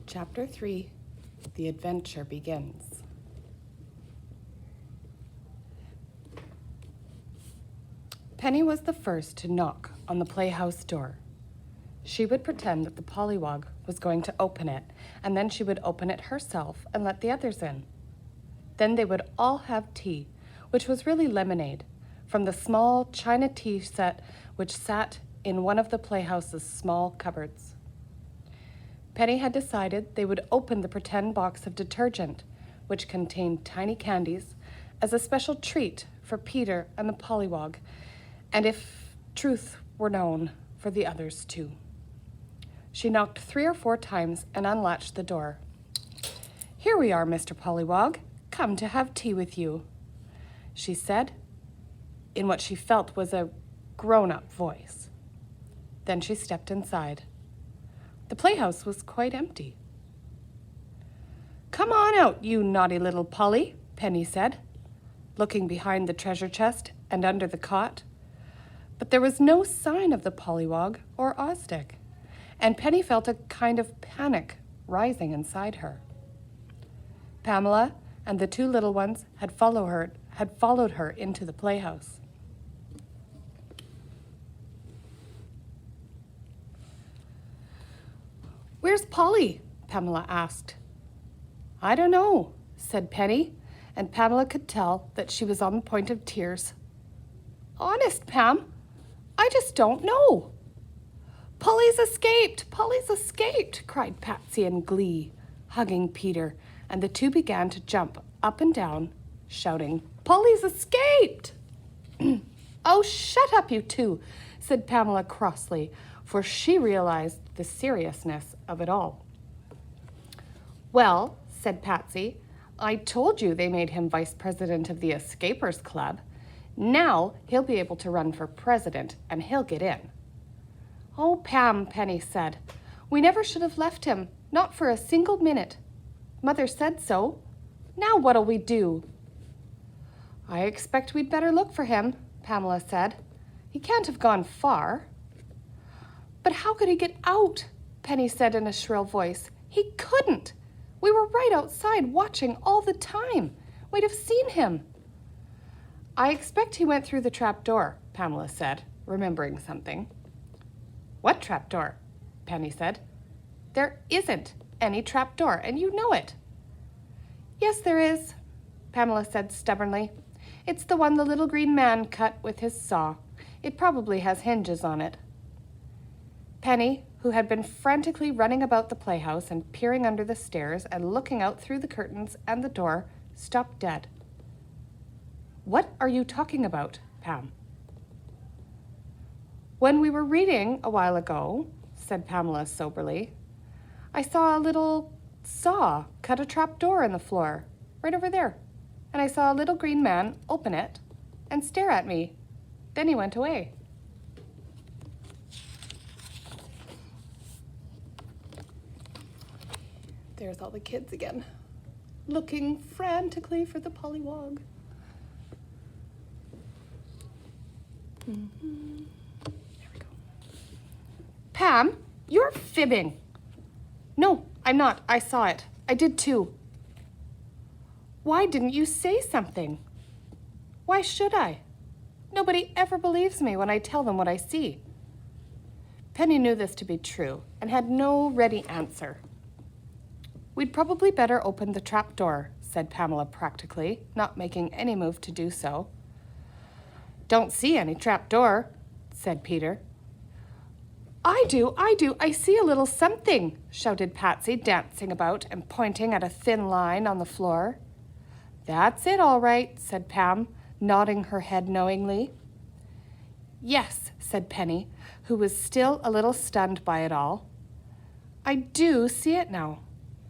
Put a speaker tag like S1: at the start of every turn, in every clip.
S1: Chapter 3, The Adventure Begins. Penny was the first to knock on the playhouse door. She would pretend that the Polliwog was going to open it, and then she would open it herself and let the others in. Then they would all have tea, which was really lemonade, from the small china tea set which sat in one of the playhouse's small cupboards. Penny had decided they would open the pretend box of detergent, which contained tiny candies, as a special treat for Peter and the Polliwog, and if truth were known, for the others too. She knocked 3 or 4 times and unlatched the door. "Here we are, Mr. Polliwog, come to have tea with you," she said, in what she felt was a grown-up voice. Then she stepped inside. The playhouse was quite empty. "Come on out, you naughty little Polly," Penny said, looking behind the treasure chest and under the cot. But there was no sign of the Polliwog or Ozdick, and Penny felt a kind of panic rising inside her. Pamela and the 2 little ones had followed her into the playhouse. "Where's Polly?" Pamela asked. "I don't know," said Penny, and Pamela could tell that she was on the point of tears. "Honest, Pam, I just don't know." "Polly's escaped! Polly's escaped!" cried Patsy in glee, hugging Peter, and the 2 began to jump up and down, shouting, "Polly's escaped!" "Oh, shut up, you 2, said Pamela crossly, for she realized the seriousness of it all. "Well," said Patsy, "I told you they made him vice president of the Escapers Club. Now he'll be able to run for president, and he'll get in." "Oh, Pam," Penny said, "we never should have left him, not for a single minute. Mother said so. Now what'll we do?" "I expect we'd better look for him," Pamela said. "He can't have gone far." "But how could he get out?" Penny said in a shrill voice. "He couldn't. We were right outside watching all the time. We'd have seen him." "I expect he went through the trapdoor," Pamela said, remembering something. "What trapdoor?" Penny said. "There isn't any trapdoor, and you know it." "Yes, there is," Pamela said stubbornly. "It's the one the little green man cut with his saw. It probably has hinges on it." Penny, who had been frantically running about the playhouse and peering under the stairs and looking out through the curtains and the door, stopped dead. "What are you talking about, Pam?" "When we were reading a while ago," said Pamela soberly, "I saw a little saw cut a trapdoor in the floor, right over there, and I saw a little green man open it and stare at me. Then he went away." There's all the kids again, looking frantically for the Polliwog. There we go. "Pam, you're fibbing." "No, I'm not. I saw it. I did too." "Why didn't you say something?" "Why should I? Nobody ever believes me when I tell them what I see." Penny knew this to be true and had no ready answer. "We'd probably better open the trapdoor," said Pamela practically, not making any move to do so. "Don't see any trapdoor," said Peter. I do, I see a little something," shouted Patsy, dancing about and pointing at a thin line on the floor. "That's it, all right," said Pam, nodding her head knowingly. "Yes," said Penny, who was still a little stunned by it all. "I do see it now."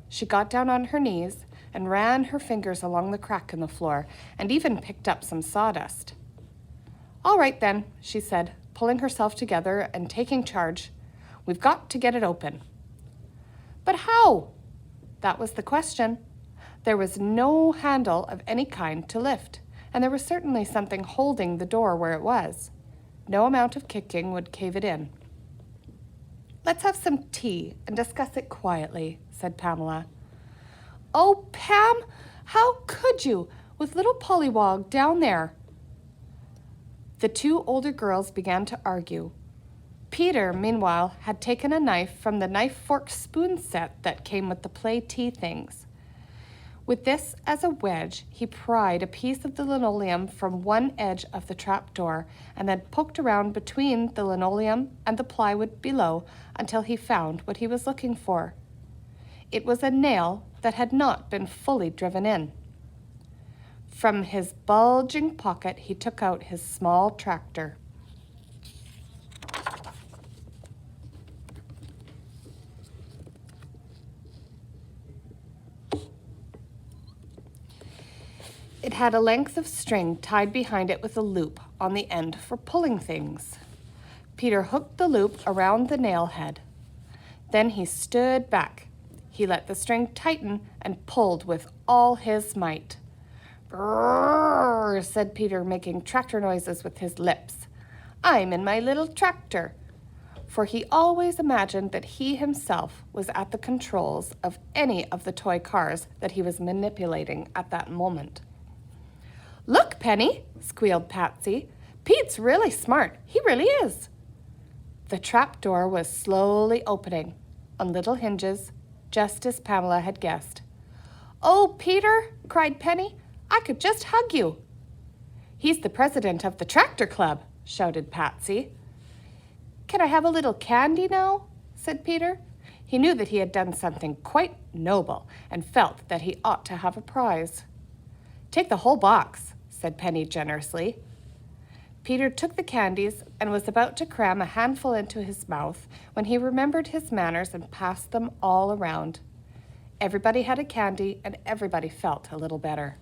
S1: She got down on her knees and ran her fingers along the crack in the floor and even picked up some sawdust. "All right then," she said, pulling herself together and taking charge. "We've got to get it open." "But how?" That was the question. There was no handle of any kind to lift, and there was certainly something holding the door where it was. No amount of kicking would cave it in. Let's have some tea and discuss it quietly, said Pamela. Oh, Pam, how could you, with little Polliwog down there? The two older girls began to argue. Peter, meanwhile, had taken a knife from the knife-fork-spoon set that came with the play tea things. With this as a wedge, he pried a piece of the linoleum from one edge of the trapdoor and then poked around between the linoleum and the plywood below until he found what he was looking for. It was a nail that had not been fully driven in. From his bulging pocket, he took out his small tractor. It had a length of string tied behind it with a loop on the end for pulling things. Peter hooked the loop around the nail head. Then he stood back. He let the string tighten and pulled with all his might. "Brrr," said Peter, making tractor noises with his lips. "I'm in my little tractor." For he always imagined that he himself was at the controls of any of the toy cars that he was manipulating at that moment. "Look, Penny," squealed Patsy. "Pete's really smart. He really is." The trapdoor was slowly opening on little hinges, just as Pamela had guessed. "Oh, Peter," cried Penny, "I could just hug you." "He's the president of the tractor club," shouted Patsy. "Can I have a little candy now?" said Peter. He knew that he had done something quite noble and felt that he ought to have a prize. "Take the whole box," said Penny generously. Peter took the candies and was about to cram a handful into his mouth when he remembered his manners and passed them all around. Everybody had a candy and everybody felt a little better.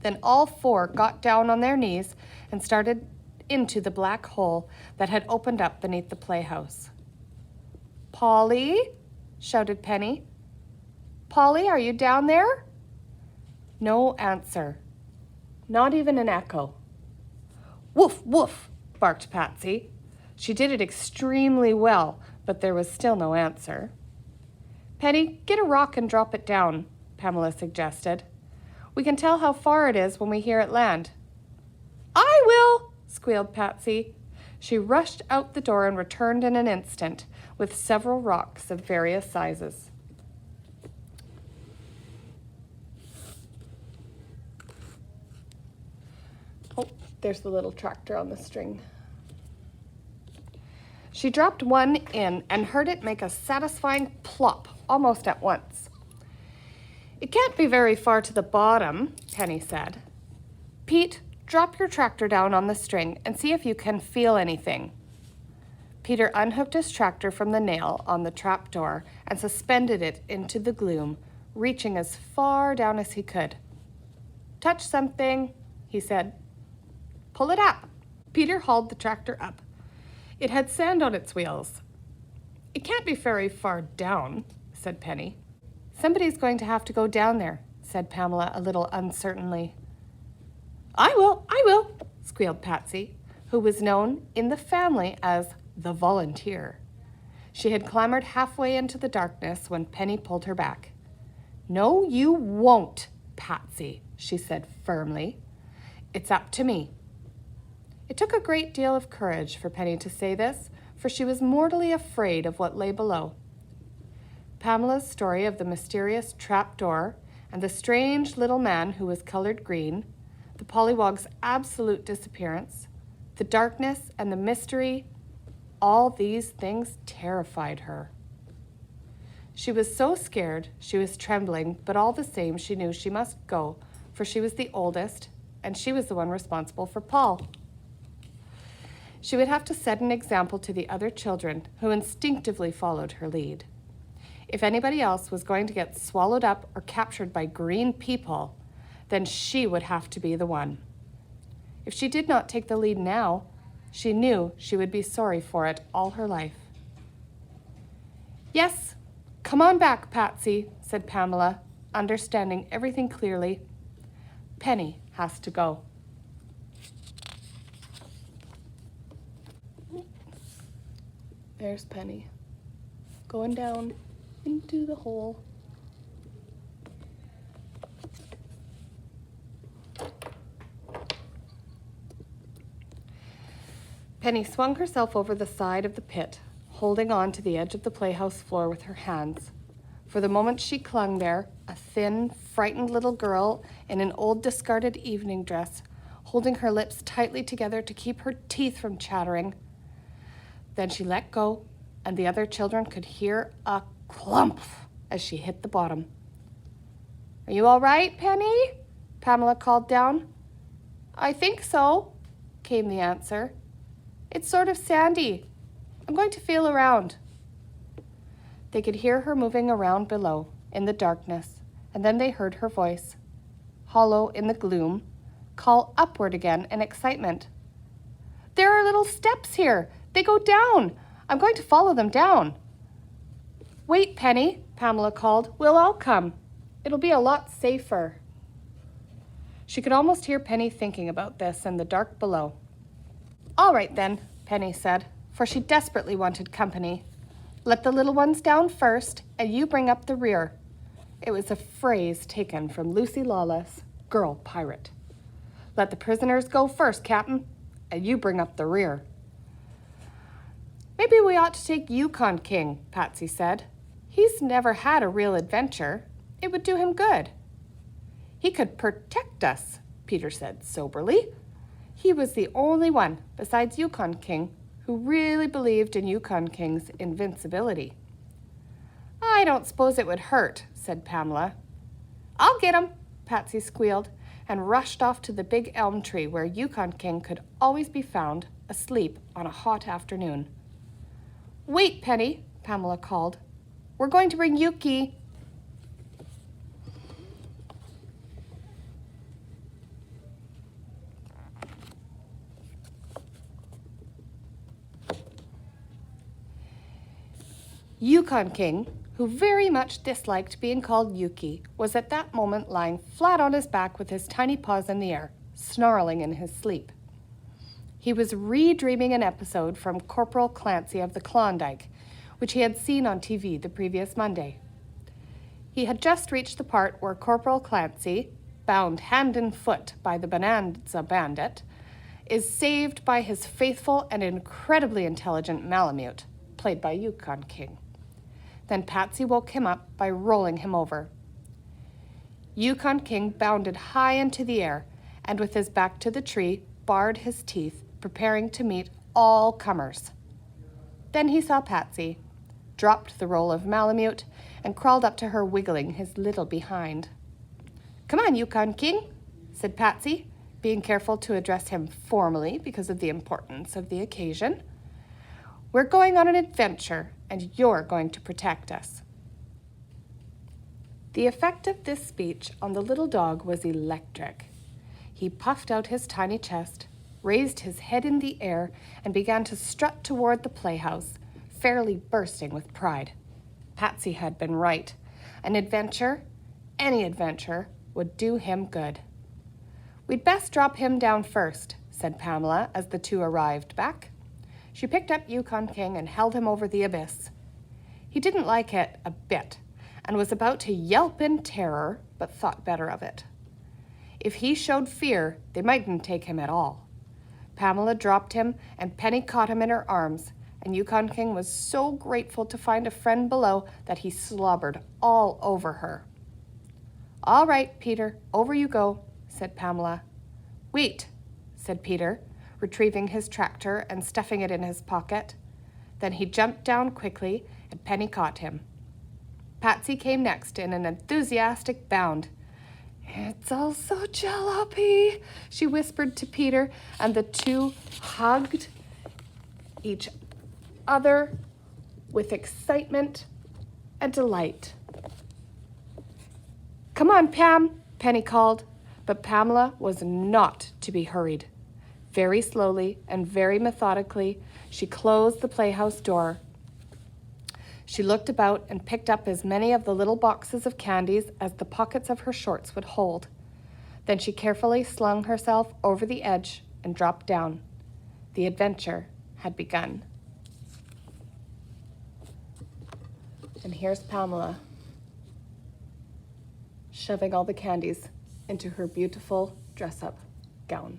S1: Then all four got down on their knees and started into the black hole that had opened up beneath the playhouse. "Polly?" shouted Penny. "Polly, are you down there?" No answer. Not even an echo. "Woof, woof," barked Patsy. She did it extremely well, but there was still no answer. "Penny, get a rock and drop it down," Pamela suggested. "We can tell how far it is when we hear it land." "I will," squealed Patsy. She rushed out the door and returned in an instant with several rocks of various sizes. Oh, there's the little tractor on the string. She dropped one in and heard it make a satisfying plop almost at once. "It can't be very far to the bottom," Penny said. "Pete, drop your tractor down on the string and see if you can feel anything." Peter unhooked his tractor from the nail on the trapdoor and suspended it into the gloom, reaching as far down as he could. "Touch something," he said. "Pull it up." Peter hauled the tractor up. It had sand on its wheels. "It can't be very far down," said Penny. "Somebody's going to have to go down there," said Pamela a little uncertainly. I will, squealed Patsy, who was known in the family as the volunteer. She had clambered halfway into the darkness when Penny pulled her back. "No, you won't, Patsy," she said firmly. "It's up to me." It took a great deal of courage for Penny to say this, for she was mortally afraid of what lay below. Pamela's story of the mysterious trapdoor and the strange little man who was colored green, the Polliwog's absolute disappearance, the darkness and the mystery, all these things terrified her. She was so scared, she was trembling, but all the same she knew she must go, for she was the oldest, and she was the one responsible for Paul. She would have to set an example to the other children who instinctively followed her lead. If anybody else was going to get swallowed up or captured by green people, then she would have to be the one. If she did not take the lead now, she knew she would be sorry for it all her life. "Yes, come on back, Patsy," said Pamela, understanding everything clearly. "Penny has to go." There's Penny, going down into the hole. Penny swung herself over the side of the pit, holding on to the edge of the playhouse floor with her hands. For the moment she clung there, a thin, frightened little girl in an old discarded evening dress, holding her lips tightly together to keep her teeth from chattering. Then she let go, and the other children could hear a clump as she hit the bottom. "Are you all right, Penny?" Pamela called down. "I think so," came the answer. "It's sort of sandy. I'm going to feel around." They could hear her moving around below in the darkness, and then they heard her voice, hollow in the gloom, call upward again in excitement. "There are little steps here. They go down. I'm going to follow them down." "Wait, Penny," Pamela called. "We'll all come. It'll be a lot safer." She could almost hear Penny thinking about this in the dark below. "All right then," Penny said, for she desperately wanted company. "Let the little ones down first, and you bring up the rear." It was a phrase taken from Lucy Lawless, Girl Pirate. "Let the prisoners go first, Captain, and you bring up the rear." "Maybe we ought to take Yukon King," Patsy said. "He's never had a real adventure. It would do him good." "He could protect us," Peter said soberly. He was the only one, besides Yukon King, who really believed in Yukon King's invincibility. "I don't suppose it would hurt," said Pamela. "I'll get him," Patsy squealed, and rushed off to the big elm tree where Yukon King could always be found, asleep on a hot afternoon. "Wait, Penny," Pamela called. "We're going to bring Yuki." Yukon King, who very much disliked being called Yuki, was at that moment lying flat on his back with his tiny paws in the air, snarling in his sleep. He was redreaming an episode from Corporal Clancy of the Klondike, which he had seen on TV the previous Monday. He had just reached the part where Corporal Clancy, bound hand and foot by the Bonanza Bandit, is saved by his faithful and incredibly intelligent Malamute, played by Yukon King. Then Patsy woke him up by rolling him over. Yukon King bounded high into the air, and with his back to the tree, bared his teeth, preparing to meet all comers. Then he saw Patsy, dropped the roll of Malamute, and crawled up to her, wiggling his little behind. "Come on, Yukon King," said Patsy, being careful to address him formally because of the importance of the occasion. "We're going on an adventure, and you're going to protect us." The effect of this speech on the little dog was electric. He puffed out his tiny chest, raised his head in the air, and began to strut toward the playhouse, fairly bursting with pride. Patsy had been right. An adventure, any adventure, would do him good. "We'd best drop him down first," said Pamela as the two arrived back. She picked up Yukon King and held him over the abyss. He didn't like it a bit and was about to yelp in terror, but thought better of it. If he showed fear, they mightn't take him at all. Pamela dropped him, and Penny caught him in her arms, and Yukon King was so grateful to find a friend below that he slobbered all over her. "All right, Peter, over you go," said Pamela. "Wait," said Peter, retrieving his tractor and stuffing it in his pocket. Then he jumped down quickly, and Penny caught him. Patsy came next in an enthusiastic bound. "It's all so jalopy," she whispered to Peter, and the two hugged each other with excitement and delight. "Come on, Pam," Penny called, but Pamela was not to be hurried. Very slowly and very methodically, she closed the playhouse door. She looked about and picked up as many of the little boxes of candies as the pockets of her shorts would hold. Then she carefully slung herself over the edge and dropped down. The adventure had begun. And here's Pamela, shoving all the candies into her beautiful dress-up gown.